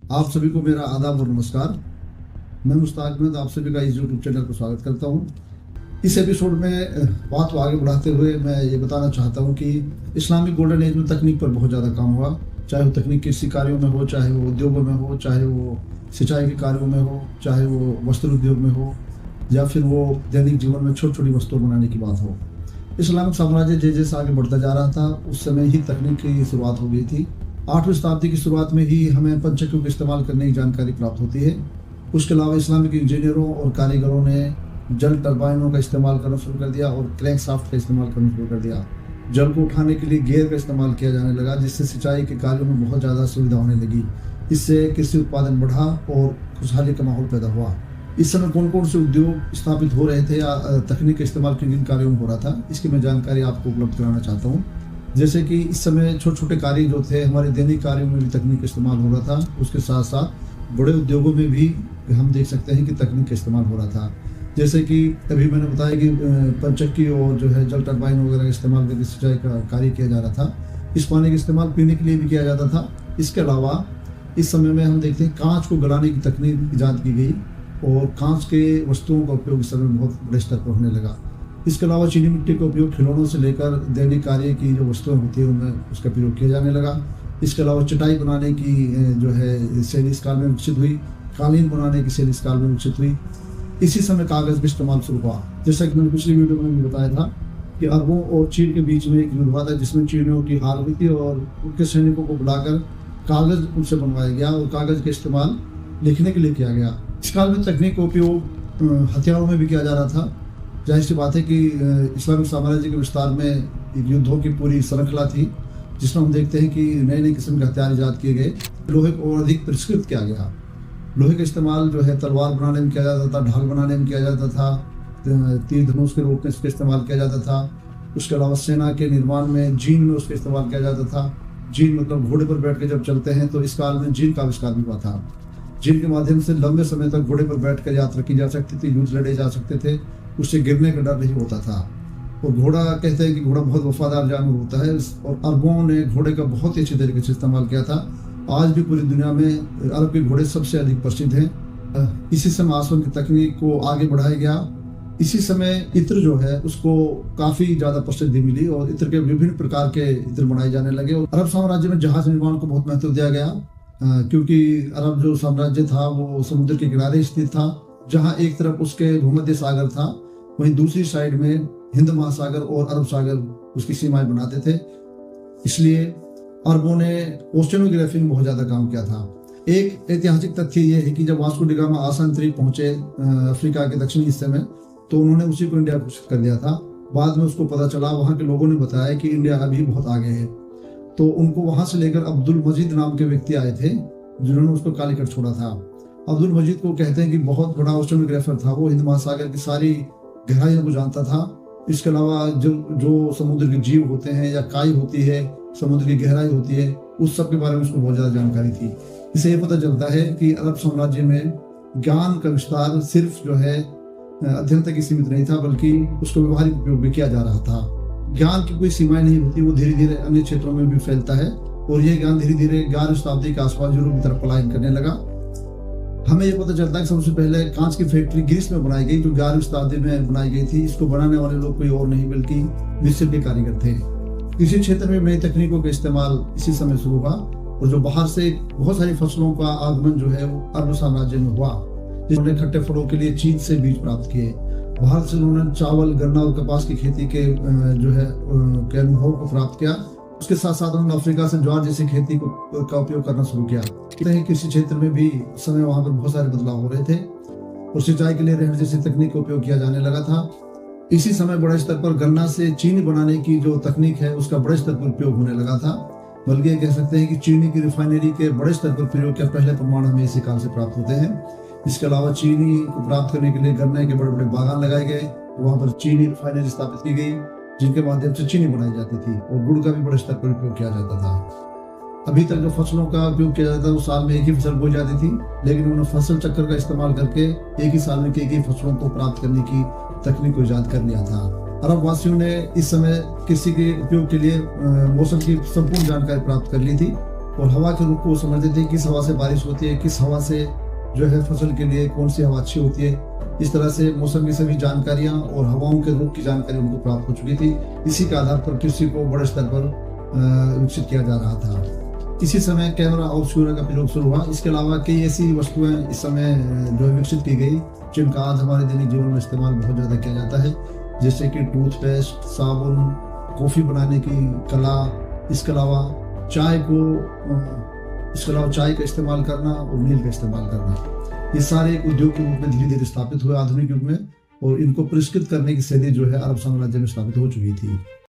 आप सभी को मेरा आदाब और नमस्कार। मैं मुश्ताक अहमद आप सभी का इस यूट्यूब चैनल पर स्वागत करता हूं। इस एपिसोड में बात को आगे बढ़ाते हुए मैं ये बताना चाहता हूं कि इस्लामिक गोल्डन एज में तकनीक पर बहुत ज़्यादा काम हुआ, चाहे वो तकनीक कृषि कार्यों में हो, चाहे वो उद्योगों में हो, चाहे वो सिंचाई के कार्यों में हो, चाहे वो वस्त्र उद्योग में हो, या फिर वो दैनिक जीवन में छोटी छोटी वस्तुएं बनाने की बात हो। इस्लामिक साम्राज्य जैसे आगे बढ़ता जा रहा था उस समय ही तकनीक की शुरुआत हो गई थी। 8वीं शताब्दी की शुरुआत में ही हमें पंचक्यों का इस्तेमाल करने की जानकारी प्राप्त होती है। उसके अलावा इस्लामिक इंजीनियरों और कारीगरों ने जल टरबाइनों का इस्तेमाल करना शुरू कर दिया और क्रैंकशाफ्ट का इस्तेमाल करना शुरू कर दिया। जल को उठाने के लिए गेयर का इस्तेमाल किया जाने लगा, जिससे सिंचाई के कार्यों में बहुत ज़्यादा सुविधा होने लगी। इससे कृषि उत्पादन बढ़ा और खुशहाली का माहौल पैदा हुआ। इस समय कौन कौन से उद्योग स्थापित हो रहे थे या तकनीक का इस्तेमाल किन किन कार्यों में हो रहा था, इसकी मैं जानकारी आपको उपलब्ध कराना चाहता हूँ। जैसे कि इस समय छोटे छोटे कार्य जो थे, हमारे दैनिक कार्यों में भी तकनीक का इस्तेमाल हो रहा था। उसके साथ साथ बड़े उद्योगों में भी हम देख सकते हैं कि तकनीक का इस्तेमाल हो रहा था। जैसे कि अभी मैंने बताया कि पंचक्की और जो है जल टरबाइन वगैरह का इस्तेमाल करके सिंचाई का कार्य किया जा रहा था। इस पानी का इस्तेमाल पीने के लिए भी किया जाता था। इसके अलावा इस समय में हम देखते हैं कांच को गलाने की तकनीक ईजाद की गई और कांच के वस्तुओं का उपयोग इस समय बहुत बड़े स्तर पर होने लगा। इसके अलावा चीनी मिट्टी का उपयोग खिलौनों से लेकर दैनिक कार्य की जो वस्तुएं होती हैं उनमें उसका प्रयोग किया जाने लगा। इसके अलावा चटाई बनाने की जो है शैली इस काल में विकसित हुई, कालीन बनाने की शैली इस काल में विकसित हुई। इसी समय कागज़ भी इस्तेमाल शुरू हुआ। जैसा कि मैंने पिछली वीडियो में भी बताया था कि अरबों और चीन के बीच में एक युद्ध हुआ था, जिसमें चीनियों की हार हुई थी और उनके सैनिकों को बुलाकर कागज़ उनसे बनवाया गया और कागज़ का इस्तेमाल लिखने के लिए किया गया। इस काल में तकनीक का उपयोग हथियारों में भी किया जा रहा था। जाहिर सी बात है कि इस्लामिक साम्राज्य के विस्तार में युद्धों की पूरी श्रृंखला थी, जिसमें हम देखते हैं कि नए नए किस्म के हथियार ईजाद किए गए। लोहे को और अधिक परिष्कृत किया गया। लोहे का इस्तेमाल जो है तलवार बनाने में किया जाता था, ढाल बनाने में किया जाता था, तीर धनुष के रूप में इसका इस्तेमाल किया जाता था। उसके अलावा सेना के निर्माण में जीन में उसका इस्तेमाल किया जाता था। जीन मतलब घोड़े पर बैठ के जब चलते हैं तो इस काल में जीन का आविष्कार भी हुआ था। जीन के माध्यम से लंबे समय तक घोड़े पर बैठकर यात्रा की जा सकती थी, युद्ध लड़े जा सकते थे, उससे गिरने का डर नहीं होता था। और घोड़ा कहते हैं कि घोड़ा बहुत वफादार जानवर होता है और अरबों ने घोड़े का बहुत ही अच्छे तरीके से इस्तेमाल किया था। आज भी पूरी दुनिया में अरब के घोड़े सबसे अधिक प्रसिद्ध हैं। इसी समय आसवन की तकनीक को आगे बढ़ाया गया। इसी समय इत्र जो है उसको काफ़ी ज़्यादा प्रसिद्धि मिली और इत्र के विभिन्न प्रकार के इत्र बनाए जाने लगे। और अरब साम्राज्य में जहाज निर्माण को बहुत महत्व दिया गया, क्योंकि अरब जो साम्राज्य था वो समुद्र के किनारे स्थित था। जहाँ एक तरफ उसके भूमध्य सागर था, वहीं दूसरी साइड में हिंद महासागर और अरब सागर उसकी सीमाएं बनाते थे। इसलिए अरबों ने ओशियनोग्राफी में बहुत ज़्यादा काम किया था। एक ऐतिहासिक तथ्य ये है कि जब वास्को डी गामा आसान तरीक पहुंचे अफ्रीका के दक्षिणी हिस्से में, तो उन्होंने उसी को इंडिया घोषित कर दिया था। बाद में उसको पता चला, वहाँ के लोगों ने बताया कि इंडिया अभी बहुत आगे है। तो उनको वहाँ से लेकर अब्दुल मजीद नाम के व्यक्ति आए थे, जिन्होंने उसको कालीकट छोड़ा था। अब्दुल मजीद को कहते हैं कि बहुत बड़ा ओशियनोग्राफर था। वो हिंद महासागर की सारी गहराइयों को जानता था। इसके अलावा जो समुद्र के जीव होते हैं या काई होती है, समुद्र की गहराई होती है, उस सब के बारे में उसको बहुत ज़्यादा जानकारी थी। इससे ये पता चलता है कि अरब साम्राज्य में ज्ञान का विस्तार सिर्फ जो है अध्ययन तक ही सीमित नहीं था, बल्कि उसको व्यवहारिक उपयोग भी किया जा रहा था। ज्ञान की कोई सीमाएं नहीं होती, वो धीरे धीरे अन्य क्षेत्रों में भी फैलता है और ये ज्ञान धीरे धीरे 11वीं शताब्दी के आसपास यूरोप की तरफ पलायन करने लगा। हमें ये पता चलता है कि सबसे पहले कांच की फैक्ट्री ग्रीस में बनाई गई, जो 11वीं शताब्दी में बनाई गई थी। इसको बनाने वाले लोग कोई और नहीं बल्कि मिस्र के कारीगर थे। इसी क्षेत्र में नई तकनीकों का इस्तेमाल इसी समय शुरू हुआ और जो बाहर से बहुत सारी फसलों का आगमन जो है वो अरब साम्राज्य में हुआ, जिन्होंने खट्टे फलों के लिए चीन से बीज प्राप्त किए। बाहर से उन्होंने चावल, गन्ना और कपास की खेती के जो है के अनुभव को प्राप्त किया। उसके साथ साथ उन्होंने अफ्रीका से ज्वार जैसी खेती का उपयोग करना शुरू किया। कृषि क्षेत्र में भी उस समय वहाँ पर बहुत सारे बदलाव हो रहे थे और सिंचाई के लिए रहर जैसी तकनीक का उपयोग किया जाने लगा था। इसी समय बड़े स्तर पर गन्ना से चीनी बनाने की जो तकनीक है उसका बड़े स्तर पर उपयोग होने लगा था। बल्कि कह सकते हैं कि चीनी की रिफाइनरी के बड़े स्तर पर प्रयोग के पहले प्रमाण हमें इसी काल से प्राप्त होते हैं। इसके अलावा चीनी को प्राप्त करने के लिए गन्ने के बड़े बड़े बागान लगाए गए, वहाँ पर चीनी रिफाइनरी स्थापित की गई, जिनके माध्यम से चीनी बनाई जाती थी और गुड़ का भी बड़े स्तर पर उपयोग किया जाता था। अभी तक जो फसलों का उपयोग किया जाता था वो साल में एक ही फसल बोई जाती थी, लेकिन उन्होंने फसल चक्र का इस्तेमाल करके एक ही साल में कई फसलों को प्राप्त करने की तकनीक को ईजाद कर लिया था। अरब वासियों ने इस समय कृषि के उपयोग के लिए मौसम की संपूर्ण जानकारी प्राप्त कर ली थी और हवा के रुख को समझते थे, किस हवा से बारिश होती है, किस हवा से जो है फसल के लिए कौन सी हवा अच्छी होती है। इस तरह से मौसम की सभी जानकारियां और हवाओं के रुख की जानकारी उनको प्राप्त हो चुकी थी। इसी के आधार पर कृषि को बड़े स्तर पर विकसित किया जा रहा था। इसी समय कैमरा और सूर्य का प्रयोग शुरू हुआ। इसके अलावा कई ऐसी वस्तुएं इस समय जो है विकसित की गई जिनका आज हमारे दैनिक जीवन में इस्तेमाल बहुत ज़्यादा किया जाता है, जैसे कि टूथपेस्ट, साबुन, कॉफ़ी बनाने की कला, इसके अलावा चाय का इस्तेमाल करना और मील का इस्तेमाल करना। ये सारे एक उद्योग के रूप में धीरे धीरे स्थापित हुए आधुनिक युग में, और इनको पुरस्कृत करने की शैली जो है अरब साम्राज्य में स्थापित हो चुकी थी।